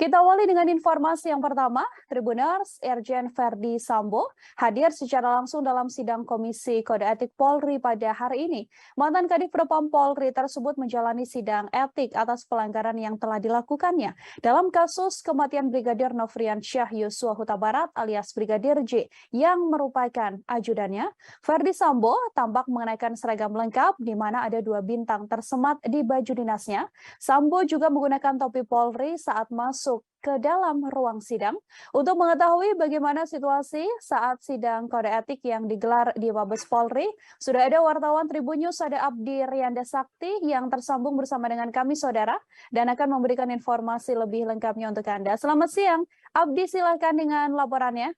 Kita awali dengan informasi yang pertama, Tribuners Irjen Verdi Sambo hadir secara langsung dalam sidang Komisi Kode Etik Polri pada hari ini. Mantan Kadif Propam Polri tersebut menjalani sidang etik atas pelanggaran yang telah dilakukannya dalam kasus kematian Brigadir Nofrian Syah Yosua Huta Barat alias Brigadir J yang merupakan ajudannya. Verdi Sambo tampak mengenakan seragam lengkap di mana ada 2 bintang tersemat di baju dinasnya. Sambo juga menggunakan topi Polri saat masuk ke dalam ruang sidang. Untuk mengetahui bagaimana situasi saat sidang kode etik yang digelar di Mabes Polri, sudah ada wartawan Tribun News, ada Abdi Rianda Sakti yang tersambung bersama dengan kami, saudara, dan akan memberikan informasi lebih lengkapnya untuk Anda. Selamat siang, Abdi, silakan dengan laporannya.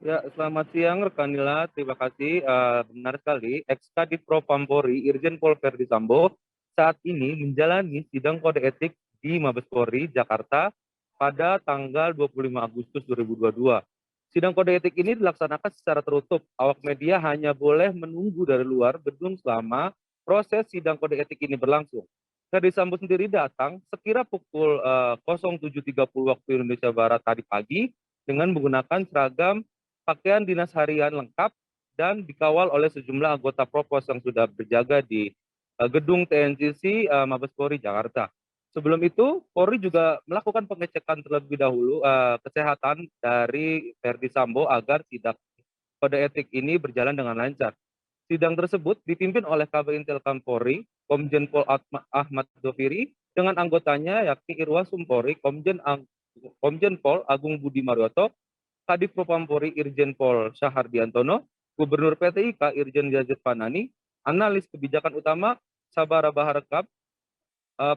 Ya, selamat siang rekan Nila, terima kasih. Benar sekali, Ex-Kadif Propam Polri Irjen Pol Verdi Sambo saat ini menjalani sidang kode etik di Mabes Polri, Jakarta pada tanggal 25 Agustus 2022. Sidang kode etik ini dilaksanakan secara tertutup. Awak media hanya boleh menunggu dari luar gedung selama proses sidang kode etik ini berlangsung. Verdi Sambo sendiri datang sekira pukul 07.30 waktu Indonesia Barat tadi pagi dengan menggunakan seragam pakaian dinas harian lengkap dan dikawal oleh sejumlah anggota Propos yang sudah berjaga di gedung TNCC Mabes Polri Jakarta. Sebelum itu, Polri juga melakukan pengecekan terlebih dahulu kesehatan dari Verdi Sambo agar sidang kode etik ini berjalan dengan lancar. Sidang tersebut dipimpin oleh Kabid Intelkam Polri, Komjen Pol Ahmad Doviri, dengan anggotanya yakni Irwasum Polri, Komjen Pol Agung Budi Marioto, Kadif Propam Polri Irjen Pol Syahardiantono, Gubernur PTIK Irjen Yazid Fanani, Analis Kebijakan Utama Sabara Baharekap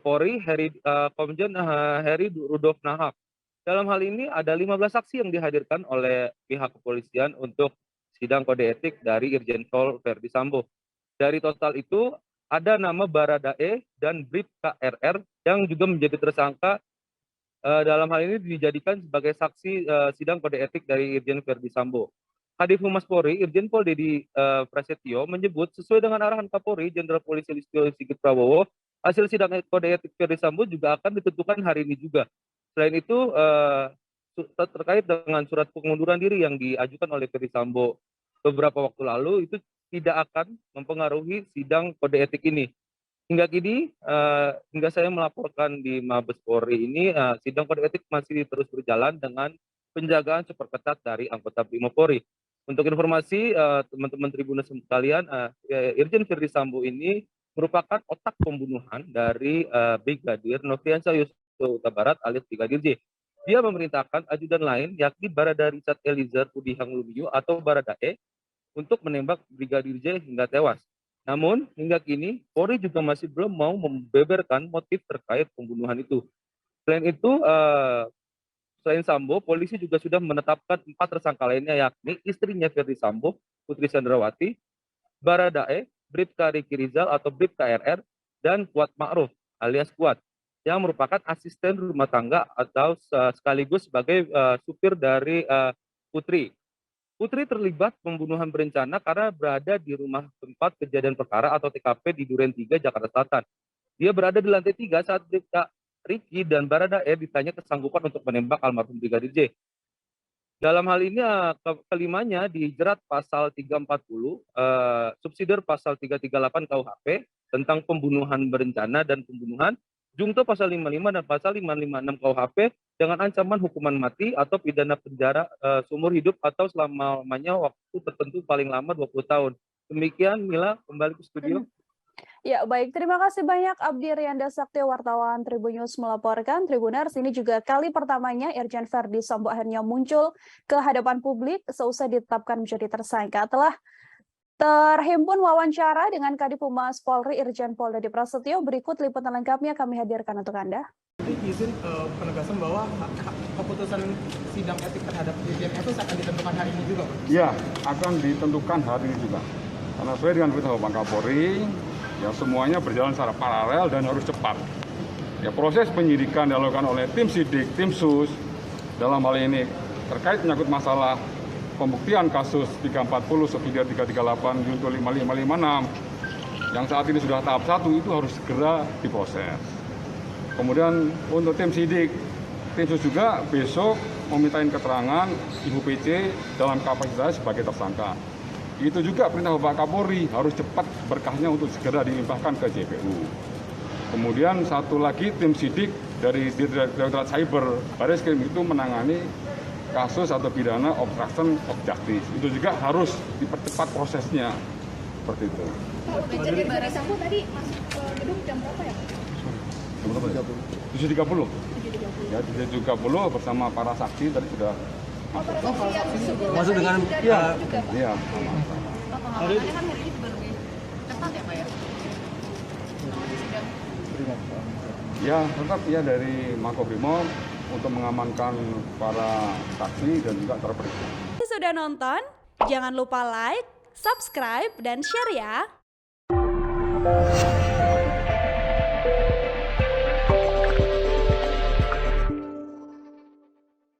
Polri Komjen Heri Rudolf Nahak. Dalam hal ini ada 15 saksi yang dihadirkan oleh pihak kepolisian untuk sidang kode etik dari Irjen Pol Verdi Sambo. Dari total itu ada nama Baradae dan Brib KRR yang juga menjadi tersangka dalam hal ini dijadikan sebagai saksi sidang kode etik dari Irjen Verdi Sambo. Kadif Humas Polri Irjen Pol Dedi Prasetyo menyebut sesuai dengan arahan Kapolri Jenderal Polisi Listio Sigit Prabowo, hasil sidang kode etik Verdi Sambo juga akan ditentukan hari ini juga. Selain itu terkait dengan surat pengunduran diri yang diajukan oleh Verdi Sambo beberapa waktu lalu itu tidak akan mempengaruhi sidang kode etik ini. Hingga kini, hingga saya melaporkan di Mabes Polri ini, sidang kode etik masih terus berjalan dengan penjagaan super ketat dari anggota Brimopolri. Untuk informasi teman-teman Tribuners sekalian, Irjen Verdi Sambo ini merupakan otak pembunuhan dari Brigadir Nofrian Syah Yosua Huta Barat alias Brigadir J. Dia memerintahkan ajudan lain yakni Barada Richard Eliezer Pudihang Lumiu atau Baradae untuk menembak Brigadir J hingga tewas. Namun hingga kini Polri juga masih belum mau membeberkan motif terkait pembunuhan itu. Selain Sambo, polisi juga sudah menetapkan 4 tersangka lainnya yakni istrinya Verdi Sambo, Putri Chandrawati, Baradae, Bribka Riki Rizal atau Bribka RR, dan Kuat Ma'ruf alias Kuat yang merupakan asisten rumah tangga atau sekaligus sebagai supir dari Putri. Putri terlibat pembunuhan berencana karena berada di rumah tempat kejadian perkara atau TKP di Duren 3, Jakarta Selatan. Dia berada di lantai 3 saat Bribka Riki dan Baradae ditanya kesanggupan untuk menembak almarhum Brigadir J. Dalam hal ini kelimanya dijerat pasal 340, subsidiar pasal 338 KUHP tentang pembunuhan berencana dan pembunuhan, jungto pasal 55 dan pasal 556 KUHP dengan ancaman hukuman mati atau pidana penjara seumur hidup atau selama-lamanya waktu tertentu paling lama 20 tahun. Demikian Mila, kembali ke studio. Ya, baik. Terima kasih banyak Abdi Rianda Sakti, wartawan Tribun News melaporkan. Tribuners, ini juga kali pertamanya Irjen Verdi Sambo akhirnya muncul ke hadapan publik seusai ditetapkan menjadi tersangka. Telah terhimpun wawancara dengan Kadif Humas Polri Irjen Pol Dedi Prasetyo. Berikut liputan lengkapnya kami hadirkan untuk Anda. Izin penegasan bahwa keputusan sidang etik terhadap Irjen itu akan ditentukan hari ini juga, Pak? Ya, akan ditentukan hari ini juga. Karena sesuai dengan perintah Bapak Kapolri, ya semuanya berjalan secara paralel dan harus cepat. Ya, proses penyidikan dilakukan oleh tim sidik, tim sus dalam hal ini terkait menyangkut masalah pembuktian kasus 340, subsidiar 338, junto 5556 yang saat ini sudah tahap 1 itu harus segera diproses. Kemudian untuk tim sidik Tim sus juga besok memintain keterangan Ibu PC dalam kapasitas sebagai tersangka. Itu juga perintah Bapak Kapolri harus cepat berkasnya untuk segera dilimpahkan ke JPU. Kemudian satu lagi tim sidik dari Direktorat Cyber Barreskrim itu menangani kasus atau pidana obstruction of justice. Itu juga harus dipercepat prosesnya. Seperti itu. Jadi Barres Sambo tadi masuk ke gedung jam berapa ya? 7.30. Ya, 7.30 bersama para saksi tadi sudah masuk dengan iya. Pengamanan kan hari ini juga lebih ketat ya Pak ya? Ya, tetap ya dari Makobrimob untuk mengamankan para saksi dan juga terperiksa. Sudah nonton? Jangan lupa like, subscribe, dan share ya!